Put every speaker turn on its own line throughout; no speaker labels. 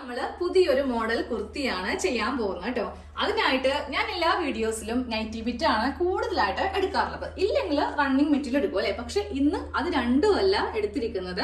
നമ്മള് പുതിയൊരു മോഡൽ കുർത്തിയാണ് ചെയ്യാൻ പോകുന്നത് കേട്ടോ. അതിനായിട്ട് ഞാൻ എല്ലാ വീഡിയോസിലും നൈറ്റി ബിറ്റ് ആണ് കൂടുതലായിട്ട് എടുക്കാറുള്ളത്. ഇല്ലെങ്കിൽ റണ്ണിങ് മെറ്റീരിയൽ എടുക്കും അല്ലെ. പക്ഷെ ഇന്ന് അത് രണ്ടുമല്ല എടുത്തിരിക്കുന്നത്.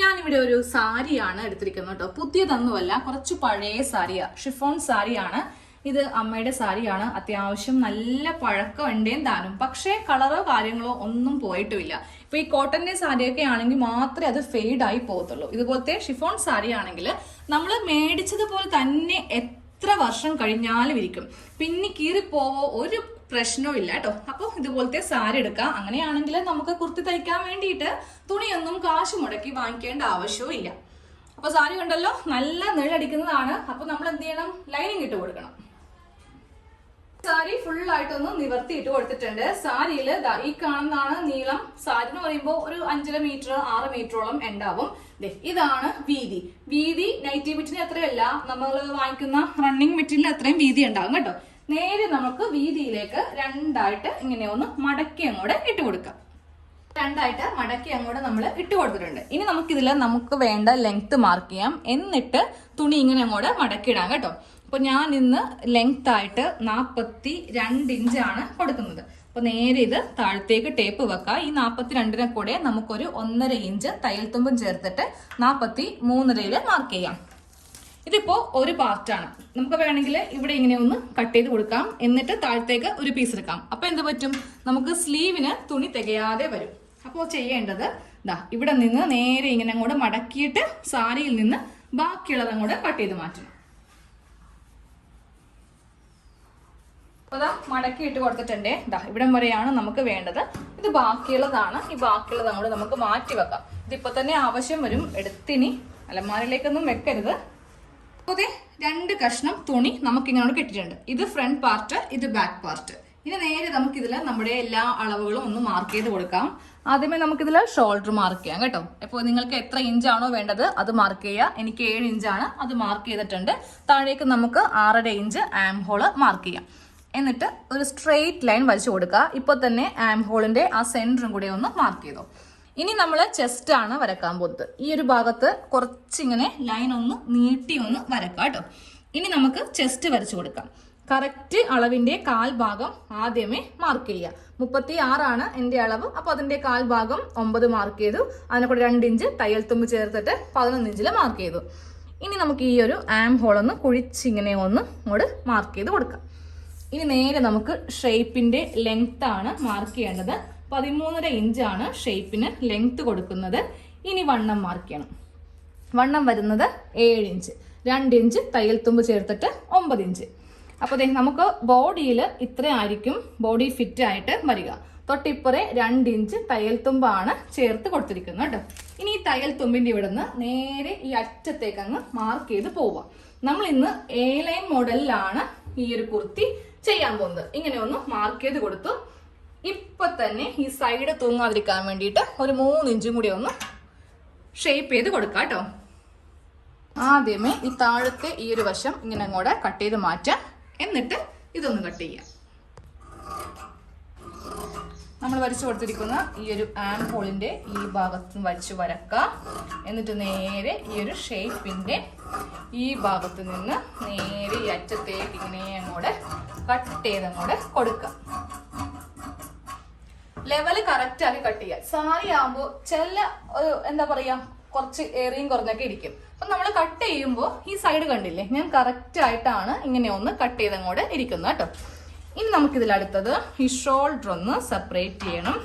ഞാനിവിടെ ഒരു സാരിയാണ് എടുത്തിരിക്കുന്നത് കേട്ടോ. പുതിയതൊന്നുമല്ല, കുറച്ച് പഴയ സാരിയാ, ഷിഫോൺ സാരിയാണ് ഇത്. അമ്മയുടെ സാരിയാണ്. അത്യാവശ്യം നല്ല പഴക്കം ഉണ്ടേം താനും, പക്ഷേ കളറോ കാര്യങ്ങളോ ഒന്നും പോയിട്ടുമില്ല. ഇപ്പൊ ഈ കോട്ടന്റെ സാരിയൊക്കെ ആണെങ്കിൽ മാത്രമേ അത് ഫെയ്ഡ് ആയി പോകത്തുള്ളൂ. ഇതുപോലത്തെ ഷിഫോൺ സാരി ആണെങ്കിൽ നമ്മൾ മേടിച്ചതുപോലെ തന്നെ എത്ര വർഷം കഴിഞ്ഞാലും ഇരിക്കും, പിന്നെ കീറിപ്പോവോ ഒരു പ്രശ്നവും ഇല്ല കേട്ടോ. അപ്പോൾ ഇതുപോലത്തെ സാരി എടുക്കാം. അങ്ങനെയാണെങ്കിൽ നമുക്ക് കുർത്തി തയ്ക്കാൻ വേണ്ടിയിട്ട് തുണിയൊന്നും കാശ് മുടക്കി വാങ്ങിക്കേണ്ട ആവശ്യവും ഇല്ല. അപ്പൊ സാരി കണ്ടല്ലോ, നല്ല നീളടിക്കുന്നതാണ്. അപ്പൊ നമ്മൾ എന്ത് ചെയ്യണം? ലൈനിങ് ഇട്ട് കൊടുക്കണം. സാരി ഫുൾ ആയിട്ടൊന്ന് നിവർത്തിയിട്ട് കൊടുത്തിട്ടുണ്ട്. സാരിയിൽ ഈ കാണുന്നതാണ് നീളം. സാരി എന്ന് പറയുമ്പോൾ ഒരു 5.5 മീറ്റർ 6 മീറ്ററോളം ഉണ്ടാവും. ഇതാണ് വീതി. വീതി നൈറ്റി ബിറ്റിന് എത്രയല്ല, നമ്മൾ വാങ്ങിക്കുന്ന റണ്ണിങ് മെറ്റീരിയൽ അത്രയും വീതി ഉണ്ടാവും കേട്ടോ. നേരെ നമുക്ക് വീതിയിലേക്ക് രണ്ടായിട്ട് ഇങ്ങനെ ഒന്ന് മടക്കി അങ്ങോട്ട് ഇട്ട് കൊടുക്കാം. രണ്ടായിട്ട് മടക്കി അങ്ങോട്ട് നമ്മൾ ഇട്ട് കൊടുത്തിട്ടുണ്ട്. ഇനി നമുക്കിതിൽ നമുക്ക് വേണ്ട ലെങ്ത് മാർക്ക് ചെയ്യാം. എന്നിട്ട് തുണി ഇങ്ങനെ അങ്ങോട്ട് മടക്കിയിടാം കേട്ടോ. അപ്പൊ ഞാൻ ഇന്ന് ലെങ്ത് ആയിട്ട് 42 ഇഞ്ചാണ് കൊടുക്കുന്നത്. അപ്പൊ നേരെ ഇത് താഴത്തേക്ക് ടേപ്പ് വെക്കാം. ഈ 42നെ കൂടെ നമുക്കൊരു 1.5 ഇഞ്ച് തയ്യൽ തുമ്പും ചേർത്തിട്ട് 43.5 മാർക്ക് ചെയ്യാം. ഇതിപ്പോ ഒരു പാർട്ടാണ്. നമുക്ക് വേണമെങ്കിൽ ഇവിടെ ഇങ്ങനെ ഒന്ന് കട്ട് ചെയ്ത് കൊടുക്കാം. എന്നിട്ട് താഴത്തേക്ക് ഒരു പീസ് എടുക്കാം. അപ്പൊ എന്ത് പറ്റും? നമുക്ക് സ്ലീവിന് തുണി തികയാതെ വരും. അപ്പോൾ ചെയ്യേണ്ടത് ഇവിടെ നിന്ന് നേരെ ഇങ്ങനെ അങ്ങോട്ട് മടക്കിയിട്ട് സാരിയിൽ നിന്ന് ബാക്കിയുള്ളത് അങ്ങോട്ട് കട്ട് ചെയ്ത് മാറ്റണം. മടക്കി ഇട്ട് കൊടുത്തിട്ടുണ്ടേ. ഇവിടം വരെയാണ് നമുക്ക് വേണ്ടത്. ഇത് ബാക്കിയുള്ളതാണ്. ഈ ബാക്കിയുള്ളത് അങ്ങോട്ട് നമുക്ക് മാറ്റി വെക്കാം. ഇതിപ്പോ തന്നെ ആവശ്യം വരും. എടുത്തിനി അലമാരയിലേക്കൊന്നും വെക്കരുത്. അതെ, 2 കഷ്ണം തുണി നമുക്ക് ഇങ്ങോട്ട് കിട്ടിയിട്ടുണ്ട്. ഇത് ഫ്രണ്ട് പാർട്ട്, ഇത് ബാക്ക് പാർട്ട്. ഇനി നേരെ നമുക്കിതിൽ നമ്മുടെ എല്ലാ അളവുകളും ഒന്ന് മാർക്ക് ചെയ്ത് കൊടുക്കാം. ആദ്യമേ നമുക്കിതിൽ ഷോൾഡർ മാർക്ക് ചെയ്യാം കേട്ടോ. അപ്പോൾ നിങ്ങൾക്ക് എത്ര ഇഞ്ചാണോ വേണ്ടത് അത് മാർക്ക് ചെയ്യുക. എനിക്ക് 7 ഇഞ്ചാണ്, അത് മാർക്ക് ചെയ്തിട്ടുണ്ട്. താഴേക്ക് നമുക്ക് 6.5 ഇഞ്ച് ആം ഹോള് മാർക്ക് ചെയ്യാം. എന്നിട്ട് ഒരു സ്ട്രെയിറ്റ് ലൈൻ വരച്ചു കൊടുക്കുക. ഇപ്പോൾ തന്നെ ആം ഹോളിന്റെ ആ സെന്ററും കൂടെ ഒന്ന് മാർക്ക് ചെയ്തോ. ഇനി നമ്മൾ ചെസ്റ്റ് ആണ് വരക്കാൻ പോകുന്നത്. ഈ ഒരു ഭാഗത്ത് കുറച്ചിങ്ങനെ ലൈൻ ഒന്ന് നീട്ടി ഒന്ന് വരക്കാം കേട്ടോ. ഇനി നമുക്ക് ചെസ്റ്റ് വരച്ചു കൊടുക്കാം. കറക്റ്റ് അളവിന്റെ 1/4 ഭാഗം ആദ്യമേ മാർക്ക് ചെയ്യുക. 36 ആണ് എന്റെ അളവ്. അപ്പൊ അതിന്റെ 1/4 ഭാഗം 9 മാർക്ക് ചെയ്തു. അതിനെ കൂടെ 2 ഇഞ്ച് തയ്യൽ തുമ്പ് ചേർത്തിട്ട് 11 ഇഞ്ചിൽ മാർക്ക് ചെയ്തു. ഇനി നമുക്ക് ഈ ഒരു ആം ഹോൾ ഒന്ന് കുഴിച്ചിങ്ങനെ ഒന്ന് അങ്ങോട്ട് മാർക്ക് ചെയ്ത് കൊടുക്കാം. ഇനി നേരെ നമുക്ക് ഷേപ്പിന്റെ ലെങ്ത് ആണ് മാർക്ക് ചെയ്യേണ്ടത്. 13.5 ഇഞ്ചാണ് ഷേപ്പിന് ലെങ്ത് കൊടുക്കുന്നത്. ഇനി വണ്ണം മാർക്ക് ചെയ്യണം. വണ്ണം വരുന്നത് 7 ഇഞ്ച്. 2 ഇഞ്ച് തയ്യൽ തുമ്പ് ചേർത്തിട്ട് 9 ഇഞ്ച്. അപ്പോൾ നമുക്ക് ബോഡിയിൽ ഇത്രയായിരിക്കും ബോഡി ഫിറ്റ് ആയിട്ട് വരിക. തൊട്ടിപ്പുറേ 2 ഇഞ്ച് തയ്യൽ തുമ്പാണ് ചേർത്ത് കൊടുത്തിരിക്കുന്നത് കേട്ടോ. ഇനി ഈ തയ്യൽ തുമ്പിന്റെ ഇവിടെ നിന്ന് നേരെ ഈ അറ്റത്തേക്ക് അങ്ങ് മാർക്ക് ചെയ്ത് പോവാം. നമ്മൾ ഇന്ന് എ ലൈൻ മോഡലിലാണ് ഈ ഒരു കുർത്തി ചെയ്യാൻ പോകുന്നത്. ഇങ്ങനെ ഒന്ന് മാർക്ക് ചെയ്ത് കൊടുത്തു. ഇപ്പൊ തന്നെ ഈ സൈഡ് തൂങ്ങാതിരിക്കാൻ വേണ്ടിയിട്ട് ഒരു 3 ഇഞ്ചും കൂടി ഒന്ന് ഷേപ്പ് ചെയ്ത് കൊടുക്കാം കേട്ടോ. ആദ്യമേ ഈ താഴത്തെ ഈ ഒരു വശം ഇങ്ങനെ അങ്ങോട്ട് കട്ട് ചെയ്ത് മാറ്റാം. എന്നിട്ട് ഇതൊന്ന് കട്ട് ചെയ്യാം. നമ്മൾ വരച്ചു കൊടുത്തിരിക്കുന്ന ഈ ഒരു ആം ഹോളിന്റെ ഈ ഭാഗത്ത് വരച്ച് വരക്കാം. എന്നിട്ട് നേരെ ഈ ഒരു ഷേപ്പിന്റെ ഈ ഭാഗത്ത് നിന്ന് നേരെ ഈ അറ്റത്തേക്ക് ഇങ്ങനെ അങ്ങോട്ട് കട്ട് ചെയ്ത് അങ്ങോട്ട് കൊടുക്കാം. ലെവല് കറക്റ്റ് ആക്കി കട്ട് ചെയ്യാം. സാരി ആകുമ്പോൾ ചില എന്താ പറയാ കുറച്ച് ഏറിയും കുറഞ്ഞൊക്കെ ഇരിക്കും. അപ്പൊ നമ്മൾ കട്ട് ചെയ്യുമ്പോൾ ഈ സൈഡ് കണ്ടില്ലേ, ഞാൻ കറക്റ്റ് ആയിട്ടാണ് ഇങ്ങനെ ഒന്ന് കട്ട് ചെയ്ത് അങ്ങോട്ട് ഇരിക്കുന്നത് കേട്ടോ. ഇനി നമുക്കിതിൽ അടുത്തത് ഈ ഷോൾഡർ ഒന്ന് സെപ്പറേറ്റ് ചെയ്യണം.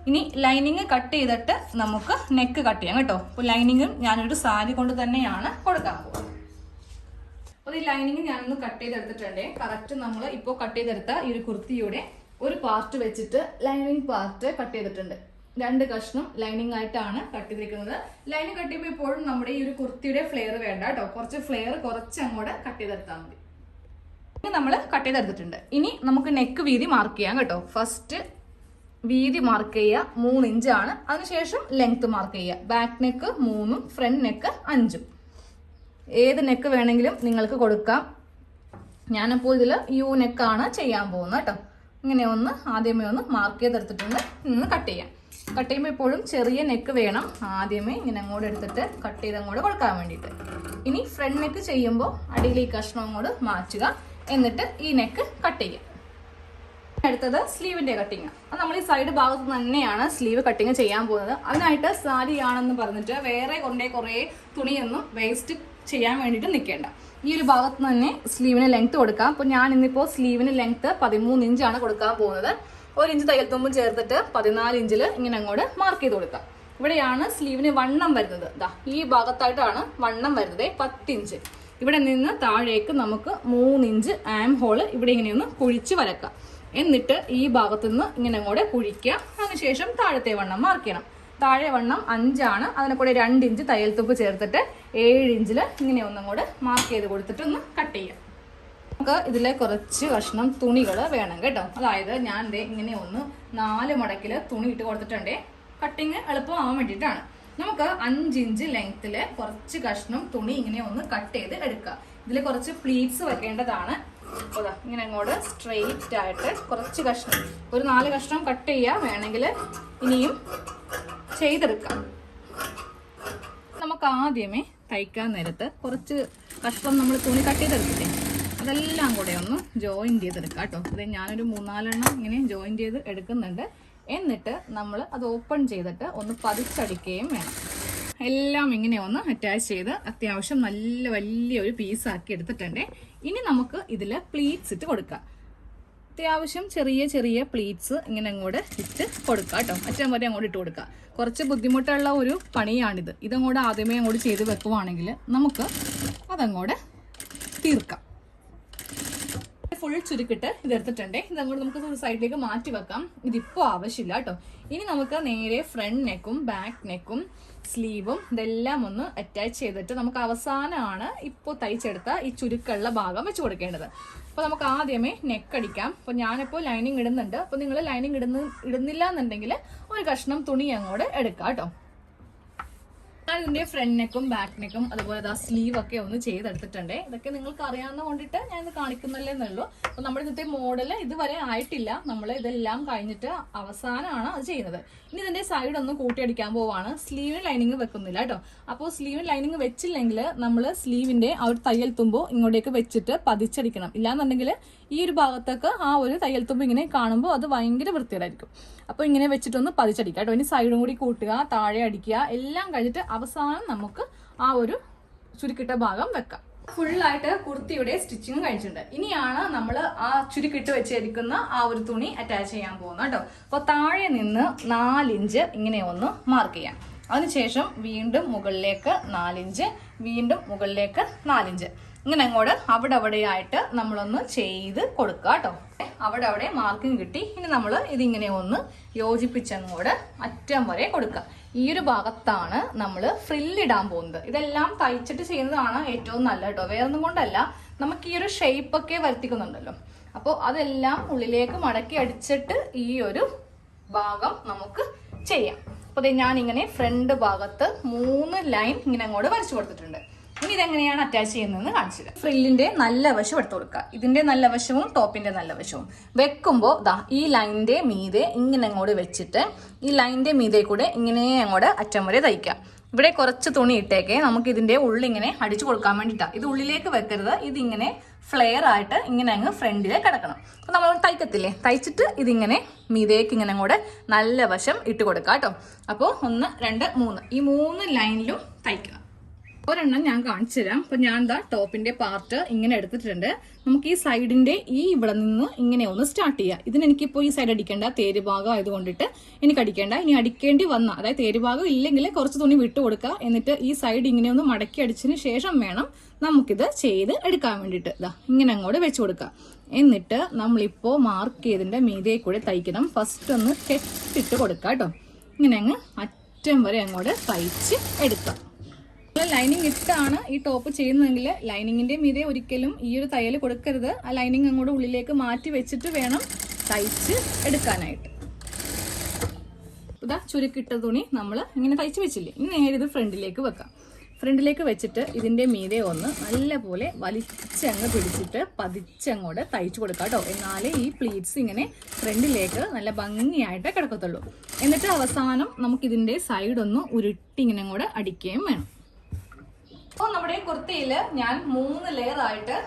ഇനി ലൈനിങ് കട്ട് ചെയ്തിട്ട് നമുക്ക് നെക്ക് കട്ട് ചെയ്യാം കേട്ടോ. അപ്പോൾ ലൈനിങ്ങും ഞാനൊരു സാരി കൊണ്ട് തന്നെയാണ് കൊടുക്കാൻ പോകുന്നത്. അപ്പോൾ ഈ ലൈനിങ് ഞാനൊന്ന് കട്ട് ചെയ്തെടുത്തിട്ടുണ്ട്. കറക്റ്റ് നമ്മൾ ഇപ്പോൾ കട്ട് ചെയ്തെടുത്ത ഈ ഒരു കുർത്തിയുടെ ഒരു പാർട്ട് വെച്ചിട്ട് ലൈനിങ് പാർട്ട് കട്ട് ചെയ്തിട്ടുണ്ട്. 2 കഷ്ണം ലൈനിങ് ആയിട്ടാണ് കട്ട് ചെയ്തിരിക്കുന്നത്. ലൈനിങ് കട്ട് ചെയ്യുമ്പോൾ എപ്പോഴും നമ്മുടെ ഈ ഒരു കുർത്തിയുടെ ഫ്ലെയർ വേണ്ട കേട്ടോ. കുറച്ച് ഫ്ലെയർ കുറച്ച് അങ്ങോട്ട് കട്ട് ചെയ്തെടുത്താൽ മതി. നമ്മൾ കട്ട് ചെയ്തെടുത്തിട്ടുണ്ട്. ഇനി നമുക്ക് നെക്ക് വീതി മാർക്ക് ചെയ്യാം കേട്ടോ. ഫസ്റ്റ് വീതി മാർക്ക് ചെയ്യുക 3 ഇഞ്ചാണ്. അതിനുശേഷം ലെങ്ത് മാർക്ക് ചെയ്യുക. ബാക്ക് നെക്ക് 3ഉം ഫ്രണ്ട് നെക്ക് 5ഉം. ഏത് നെക്ക് വേണമെങ്കിലും നിങ്ങൾക്ക് കൊടുക്കാം. ഞാനപ്പോൾ ഇതിൽ യു നെക്കാണ് ചെയ്യാൻ പോകുന്നത് കേട്ടോ. ഇങ്ങനെ ഒന്ന് ആദ്യമേ ഒന്ന് മാർക്ക് ചെയ്തെടുത്തിട്ടുണ്ട്. നിന്ന് കട്ട് ചെയ്യാം. കട്ട് ചെയ്യുമ്പോൾ എപ്പോഴും ചെറിയ നെക്ക് വേണം. ആദ്യമേ ഇങ്ങനെ അങ്ങോട്ട് എടുത്തിട്ട് കട്ട് ചെയ്ത് അങ്ങോട്ട് കൊടുക്കാൻ വേണ്ടിയിട്ട്. ഇനി ഫ്രണ്ട് നെക്ക് ചെയ്യുമ്പോൾ അടിയിൽ ഈ കഷ്ണം അങ്ങോട്ട് മാറ്റുക. എന്നിട്ട് ഈ നെക്ക് കട്ട് ചെയ്യുക. അടുത്തത് സ്ലീവിന്റെ കട്ടിങ്. അത് നമ്മൾ ഈ സൈഡ് ഭാഗത്ത് തന്നെയാണ് സ്ലീവ് കട്ടിങ് ചെയ്യാൻ പോകുന്നത്. അതിനായിട്ട് സാരി ആണെന്ന് പറഞ്ഞിട്ട് വേറെ കുറേ തുണിയൊന്നും വേസ്റ്റ് ചെയ്യാൻ വേണ്ടിയിട്ട് നിൽക്കേണ്ട. ഈ ഒരു ഭാഗത്ത് തന്നെ സ്ലീവിന് ലെങ്ത് കൊടുക്കാം. അപ്പോൾ ഞാൻ ഇന്നിപ്പോൾ സ്ലീവിന് ലെങ്ത് 13 ഇഞ്ചാണ് കൊടുക്കാൻ പോകുന്നത്. 1 ഇഞ്ച് തയ്യൽ തുമ്പും ചേർത്തിട്ട് 14 ഇഞ്ചിൽ ഇങ്ങനെ അങ്ങോട്ട് മാർക്ക് ചെയ്ത് കൊടുക്കാം. ഇവിടെയാണ് സ്ലീവിന് വണ്ണം വരുന്നത്. ഈ ഭാഗത്തായിട്ടാണ് വണ്ണം വരുന്നത് 10 ഇഞ്ച്. ഇവിടെ നിന്ന് താഴേക്ക് നമുക്ക് 3 ഇഞ്ച് ആം ഹോള് ഇവിടെ ഇങ്ങനെയൊന്ന് കുഴിച്ച് വരക്കാം. എന്നിട്ട് ഈ ഭാഗത്തു നിന്ന് ഇങ്ങനെ അങ്ങോട്ട് കുഴിക്കുക. അതിനുശേഷം താഴത്തെ വണ്ണം മാർക്ക് ചെയ്യണം. താഴെ വണ്ണം 5 ആണ്. അതിനെ കൂടെ 2 ഇഞ്ച് തയ്യൽ തുമ്പ് ചേർത്തിട്ട് 7 ഇഞ്ചിൽ ഇങ്ങനെ ഒന്നങ്ങോട്ട് മാർക്ക് ചെയ്ത് കൊടുത്തിട്ട് ഒന്ന് കട്ട് ചെയ്യാം. നമുക്ക് ഇതിലെ കുറച്ച് കഷ്ണം തുണികൾ വേണം കേട്ടോ. അതായത് ഞാൻ ഇങ്ങനെ 4 മടക്കിൽ തുണി ഇട്ട് കൊടുത്തിട്ടുണ്ടേ. കട്ടിങ് എളുപ്പമാവാൻ വേണ്ടിയിട്ടാണ്. നമുക്ക് 5 ഇഞ്ച് ലെങ്ത്തില് കുറച്ച് കഷ്ണം തുണി ഇങ്ങനെ ഒന്ന് കട്ട് ചെയ്ത് എടുക്കുക. ഇതിൽ കുറച്ച് പ്ലീറ്റ്സ് വെക്കേണ്ടതാണ്. ഇങ്ങനെ അങ്ങോട്ട് സ്ട്രെയിറ്റ് ആയിട്ട് കുറച്ച് കഷ്ണം, ഒരു 4 കഷ്ണം കട്ട് ചെയ്യുക. വേണമെങ്കിൽ ഇനിയും ചെയ്തെടുക്കാം. നമുക്ക് ആദ്യമേ തയ്ക്കാൻ നേരത്ത് കുറച്ച് കഷ്ണം നമ്മൾ തുണി കട്ട് ചെയ്തെടുത്തിട്ടേ അതെല്ലാം കൂടെ ഒന്ന് ജോയിന്റ് ചെയ്തെടുക്കാം കേട്ടോ. അത് ഞാനൊരു 3-4 എണ്ണം ഇങ്ങനെ ജോയിന്റ് ചെയ്ത് എടുക്കുന്നുണ്ട്. എന്നിട്ട് നമ്മൾ അത് ഓപ്പൺ ചെയ്തിട്ട് ഒന്ന് പതിച്ചടിക്കുകയും വേണം. എല്ലാം ഇങ്ങനെ ഒന്ന് അറ്റാച്ച് ചെയ്ത് അത്യാവശ്യം നല്ല വലിയൊരു പീസാക്കി എടുത്തിട്ടുണ്ട്. ഇനി നമുക്ക് ഇതിൽ പ്ലീറ്റ്സ് ഇട്ട് കൊടുക്കാം. അത്യാവശ്യം ചെറിയ പ്ലീറ്റ്സ് ഇങ്ങനെ അങ്ങോട്ട് ഇട്ട് കൊടുക്കുക കേട്ടോ. അറ്റം വരെ അങ്ങോട്ട് ഇട്ട് കൊടുക്കുക. കുറച്ച് ബുദ്ധിമുട്ടുള്ള ഒരു പണിയാണിത്. ഇതങ്ങോട്ട് ആദ്യമേ അങ്ങോട്ട് ചെയ്ത് വെക്കുവാണെങ്കിൽ നമുക്ക് അതങ്ങോട്ട് തീർക്കാം. ഫുൾ ചുരുക്കിട്ട് ഇതെടുത്തിട്ടുണ്ട്. ഇതങ്ങോട്ട് നമുക്ക് സൈഡിലേക്ക് മാറ്റി വെക്കാം. ഇതിപ്പോൾ ആവശ്യമില്ല കേട്ടോ. ഇനി നമുക്ക് നേരെ ഫ്രണ്ട് നെക്കും ബാക്ക് നെക്കും സ്ലീവും ഇതെല്ലാം ഒന്ന് അറ്റാച്ച് ചെയ്തിട്ട് നമുക്ക് അവസാനമാണ് ഇപ്പോൾ തയ്ച്ചെടുത്ത ഈ ചുരുക്കുള്ള ഭാഗം വെച്ച് കൊടുക്കേണ്ടത്. അപ്പോൾ നമുക്ക് ആദ്യമേ നെക്ക് അടിക്കാം. അപ്പോൾ ഞാനിപ്പോൾ ലൈനിങ് ഇടുന്നുണ്ട്. അപ്പോൾ നിങ്ങൾ ലൈനിങ് ഇടുന്നില്ല എന്നുണ്ടെങ്കിൽ ഒരു കഷ്ണം തുണി അങ്ങോട്ട് എടുക്കാം കേട്ടോ. ഞാൻ ഇതിന്റെ ഫ്രണ്ട് നെക്കും ബാക്ക് നെക്കും അതുപോലെ സ്ലീവ് ഒക്കെ ഒന്ന് ചെയ്തെടുത്തിട്ടുണ്ട്. ഇതൊക്കെ നിങ്ങൾക്ക് അറിയാവുന്ന കൊണ്ടിട്ട് ഞാൻ ഇത് കാണിക്കുന്നല്ലേ എന്നുള്ളൂ. അപ്പൊ നമ്മുടെ ഇന്നത്തെ മോഡല് ഇതുവരെ ആയിട്ടില്ല. നമ്മൾ ഇതെല്ലാം കഴിഞ്ഞിട്ട് അവസാനമാണ് അത് ചെയ്യുന്നത്. ഇനി ഇതിന്റെ സൈഡ് ഒന്ന് കൂട്ടിയടിക്കാൻ പോവാണ്. സ്ലീവിന് ലൈനിങ് വെക്കുന്നില്ല കേട്ടോ. അപ്പോൾ സ്ലീവിന് ലൈനിങ് വെച്ചില്ലെങ്കിൽ നമ്മൾ സ്ലീവിന്റെ ആ ഒരു തയ്യൽ തുമ്പോ ഇങ്ങോട്ടേക്ക് വെച്ചിട്ട് പതിച്ചടിക്കണം. ഇല്ലാന്നുണ്ടെങ്കിൽ ഈ ഒരു ഭാഗത്തൊക്കെ ആ ഒരു തയ്യൽ തുമ്പ് ഇങ്ങനെ കാണുമ്പോൾ അത് ഭയങ്കര വൃത്തികേടായിരിക്കും. അപ്പോൾ ഇങ്ങനെ വെച്ചിട്ടൊന്ന് പതിച്ചടിക്കുക കേട്ടോ. ഇനി സൈഡും കൂടി കൂട്ടുക, താഴെ അടിക്കുക, എല്ലാം കഴിഞ്ഞിട്ട് അവസാനം നമുക്ക് ആ ഒരു ചുരുക്കിട്ട ഭാഗം വെക്കാം. ഫുള്ളായിട്ട് കുർത്തിയുടെ സ്റ്റിച്ചിങ് കഴിച്ചിട്ടുണ്ട്. ഇനിയാണ് നമ്മൾ ആ ചുരുക്കിട്ട് വെച്ചിരിക്കുന്ന ആ ഒരു തുണി അറ്റാച്ച് ചെയ്യാൻ പോകുന്നത് കേട്ടോ. അപ്പോൾ താഴെ നിന്ന് 4 ഇഞ്ച് ഇങ്ങനെ ഒന്ന് മാർക്ക് ചെയ്യാം. അതിനുശേഷം വീണ്ടും മുകളിലേക്ക് 4 ഇഞ്ച്, വീണ്ടും മുകളിലേക്ക് 4 ഇഞ്ച്, ഇങ്ങനെ അങ്ങോട്ട് അവിടെയായിട്ട് നമ്മളൊന്ന് ചെയ്ത് കൊടുക്കുക കേട്ടോ. അവിടെ മാർക്കിങ് കിട്ടി. ഇനി നമ്മൾ ഇതിങ്ങനെ ഒന്ന് യോജിപ്പിച്ചങ്ങോട്ട് അറ്റം വരെ കൊടുക്കുക. ഈ ഒരു ഭാഗത്താണ് നമ്മൾ ഫ്രില്ലിടാൻ പോകുന്നത്. ഇതെല്ലാം തയ്ച്ചിട്ട് ചെയ്യുന്നതാണ് ഏറ്റവും നല്ല കേട്ടോ. വേറൊന്നും കൊണ്ടല്ല, നമുക്ക് ഈ ഒരു ഷേപ്പൊക്കെ വരുത്തിക്കുന്നുണ്ടല്ലോ. അപ്പോൾ അതെല്ലാം ഉള്ളിലേക്ക് മടക്കി അടിച്ചിട്ട് ഈ ഒരു ഭാഗം നമുക്ക് ചെയ്യാം. അപ്പോൾ ഞാനിങ്ങനെ ഫ്രണ്ട് ഭാഗത്ത് 3 ലൈൻ ഇങ്ങനെ അങ്ങോട്ട് വരച്ചു കൊടുത്തിട്ടുണ്ട്. ഇനി ഇതെങ്ങനെയാണ് അറ്റാച്ച് ചെയ്യുന്നതെന്ന് കാണിച്ചത്. ഫ്രില്ലിന്റെ നല്ല വശം എടുത്തു കൊടുക്കുക. ഇതിന്റെ നല്ല വശവും ടോപ്പിന്റെ നല്ല വശവും വെക്കുമ്പോൾ ഈ ലൈനിന്റെ മീതെ ഇങ്ങനെ അങ്ങോട്ട് വെച്ചിട്ട് ഈ ലൈനിന്റെ മീതെ കൂടെ ഇങ്ങനെ അങ്ങോട്ട് അറ്റം വരെ തയ്ക്കാം. ഇവിടെ കുറച്ച് തുണി ഇട്ടേക്കെ നമുക്ക് ഇതിന്റെ ഉള്ളിങ്ങനെ അടിച്ചു കൊടുക്കാൻ വേണ്ടിയിട്ടാണ്. ഇത് ഉള്ളിലേക്ക് വെക്കരുത്. ഇതിങ്ങനെ ഫ്ലെയർ ആയിട്ട് ഇങ്ങനെ അങ്ങ് ഫ്രണ്ടിൽ കിടക്കണം. അപ്പൊ നമ്മൾ തയ്ക്കത്തില്ലേ, തയ്ച്ചിട്ട് ഇതിങ്ങനെ മീതേക്ക് ഇങ്ങനെ അങ്ങോട്ട് നല്ല വശം ഇട്ട് കൊടുക്കാം കേട്ടോ. അപ്പോൾ 1, 2, 3 ഈ 3 ലൈനിലും തയ്ക്കണം. ഒരെണ്ണം ഞാൻ കാണിച്ചു തരാം. അപ്പൊ ഞാൻ ടോപ്പിന്റെ പാർട്ട് ഇങ്ങനെ എടുത്തിട്ടുണ്ട്. നമുക്ക് ഈ സൈഡിന്റെ ഇവിടെ നിന്ന് ഇങ്ങനെ ഒന്ന് സ്റ്റാർട്ട് ചെയ്യാം. ഇതിനെനിക്കിപ്പോൾ ഈ സൈഡ് അടിക്കേണ്ട, തേര് ഭാഗം ആയതുകൊണ്ടിട്ട് എനിക്ക് അടിക്കേണ്ട. ഇനി അടിക്കേണ്ടി വന്ന, അതായത് തേര് ഭാഗം ഇല്ലെങ്കിൽ കുറച്ച് തുണി വിട്ടു കൊടുക്കുക. എന്നിട്ട് ഈ സൈഡ് ഇങ്ങനെ ഒന്ന് മടക്കി അടിച്ചതിന് ശേഷം വേണം നമുക്കിത് ചെയ്ത് എടുക്കാൻ വേണ്ടിയിട്ട്. ഇങ്ങനെ അങ്ങോട്ട് വെച്ച് കൊടുക്കുക. എന്നിട്ട് നമ്മളിപ്പോൾ മാർക്ക് ചെയ്തതിന്റെ മീതെ കൂടെ തയ്ക്കണം. ഫസ്റ്റ് ഒന്ന് കെട്ടിട്ട് കൊടുക്കുക കേട്ടോ. ഇങ്ങനെ അങ്ങ് അറ്റം വരെ അങ്ങോട്ട് തയ്ച്ച് എടുക്കാം. ലൈനിങ് ഇട്ടാണ് ഈ ടോപ്പ് ചെയ്യുന്നതെങ്കിൽ ലൈനിങ്ങിന്റെ മീതെ ഒരിക്കലും ഈ ഒരു തയ്യൽ കൊടുക്കരുത്. ആ ലൈനിങ് അങ്ങോട്ട് ഉള്ളിലേക്ക് മാറ്റി വെച്ചിട്ട് വേണം തയ്ച്ച് എടുക്കാനായിട്ട്. ചുരുക്കിട്ട തുണി നമ്മൾ ഇങ്ങനെ തയ്ച്ച് വെച്ചില്ലേ, ഇനി നേരെ ഇത് ഫ്രണ്ടിലേക്ക് വെക്കാം. ഫ്രണ്ടിലേക്ക് വെച്ചിട്ട് ഇതിൻ്റെ മീതെ ഒന്ന് നല്ലപോലെ വലിച്ചങ്ങ് പിടിച്ചിട്ട് പതിച്ചങ്ങോട്ട് തയ്ച്ചു കൊടുക്കാം കേട്ടോ. എന്നാലേ ഈ പ്ലീറ്റ്സ് ഇങ്ങനെ ഫ്രണ്ടിലേക്ക് നല്ല ഭംഗിയായിട്ട് കിടക്കത്തുള്ളൂ. എന്നിട്ട് അവസാനം നമുക്കിതിൻ്റെ സൈഡൊന്ന് ഉരുട്ടി ഇങ്ങനെ കൂടെ അടിക്കുകയും വേണം. അപ്പോൾ നമ്മുടെ കുർത്തിയിൽ ഞാൻ 3 ലെയർ ആയിട്ട്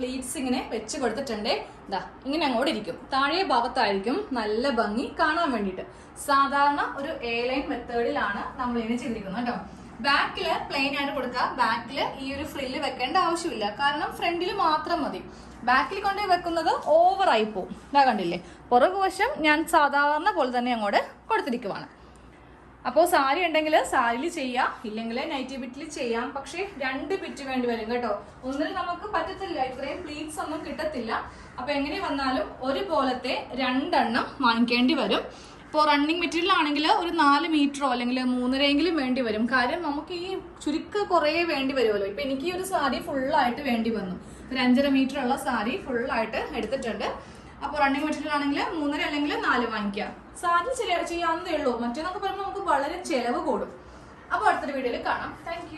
പ്ലീറ്റ്സ് ഇങ്ങനെ വെച്ച് കൊടുത്തിട്ടുണ്ട്. ഇതാ ഇങ്ങനെ അങ്ങോട്ട് ഇരിക്കും. താഴെ ഭാഗത്തായിരിക്കും നല്ല ഭംഗി കാണാൻ വേണ്ടിയിട്ട്. സാധാരണ ഒരു എ ലൈൻ മെത്തേഡിലാണ് നമ്മൾ ഇങ്ങനെ ചെയ്തിരിക്കുന്നത് കേട്ടോ. ബാക്കില് പ്ലെയിൻ ആയിട്ട് കൊടുക്കുക. ബാക്കില് ഈ ഒരു ഫ്രില്ല് വെക്കേണ്ട ആവശ്യമില്ല, കാരണം ഫ്രണ്ടിൽ മാത്രം മതി. ബാക്കിൽ കൊണ്ടുപോയി വെക്കുന്നത് ഓവറായി പോവും. ഇതാ കണ്ടില്ലേ, പുറകുവശം ഞാൻ സാധാരണ പോലെ തന്നെ അങ്ങോട്ട് കൊടുത്തിരിക്കുവാണ്. അപ്പോൾ സാരി ഉണ്ടെങ്കിൽ സാരിയിൽ ചെയ്യാം, ഇല്ലെങ്കിൽ നൈറ്റി ബിറ്റിൽ ചെയ്യാം. പക്ഷേ 2 ബിറ്റ് വേണ്ടി വരും കേട്ടോ. ഒന്നിൽ നമുക്ക് പറ്റത്തില്ല, ഇത്രയും പ്ലീറ്റ്സ് ഒന്നും കിട്ടത്തില്ല. അപ്പൊ എങ്ങനെ വന്നാലും ഒരുപോലത്തെ 2 എണ്ണം വാങ്ങിക്കേണ്ടി വരും. ഇപ്പോൾ റണ്ണിങ് മെറ്റീരിയൽ ആണെങ്കിൽ ഒരു 4 മീറ്ററോ അല്ലെങ്കിൽ 3.5 വേണ്ടി വരും. കാര്യം നമുക്ക് ഈ ചുരുക്ക കുറേ വേണ്ടി വരുമല്ലോ. ഇപ്പൊ എനിക്ക് ഈ ഒരു സാരി ഫുള്ളായിട്ട് വേണ്ടി വന്നു. ഒരു 5.5 മീറ്റർ ഉള്ള സാരി ഫുള്ളായിട്ട് എടുത്തിട്ടുണ്ട്. അപ്പോൾ റണ്ണിങ് മെറ്റീരിയൽ ആണെങ്കിൽ 3 അല്ലെങ്കിൽ 4 വാങ്ങിക്കുക. സാരി ചെയ്യാവുന്നതേ ഉള്ളൂ. മറ്റേന്നൊക്കെ പറയുമ്പോൾ നമുക്ക് വളരെ ചെലവ് കൂടും. അപ്പോൾ അടുത്തൊരു വീഡിയോയിൽ കാണാം. താങ്ക്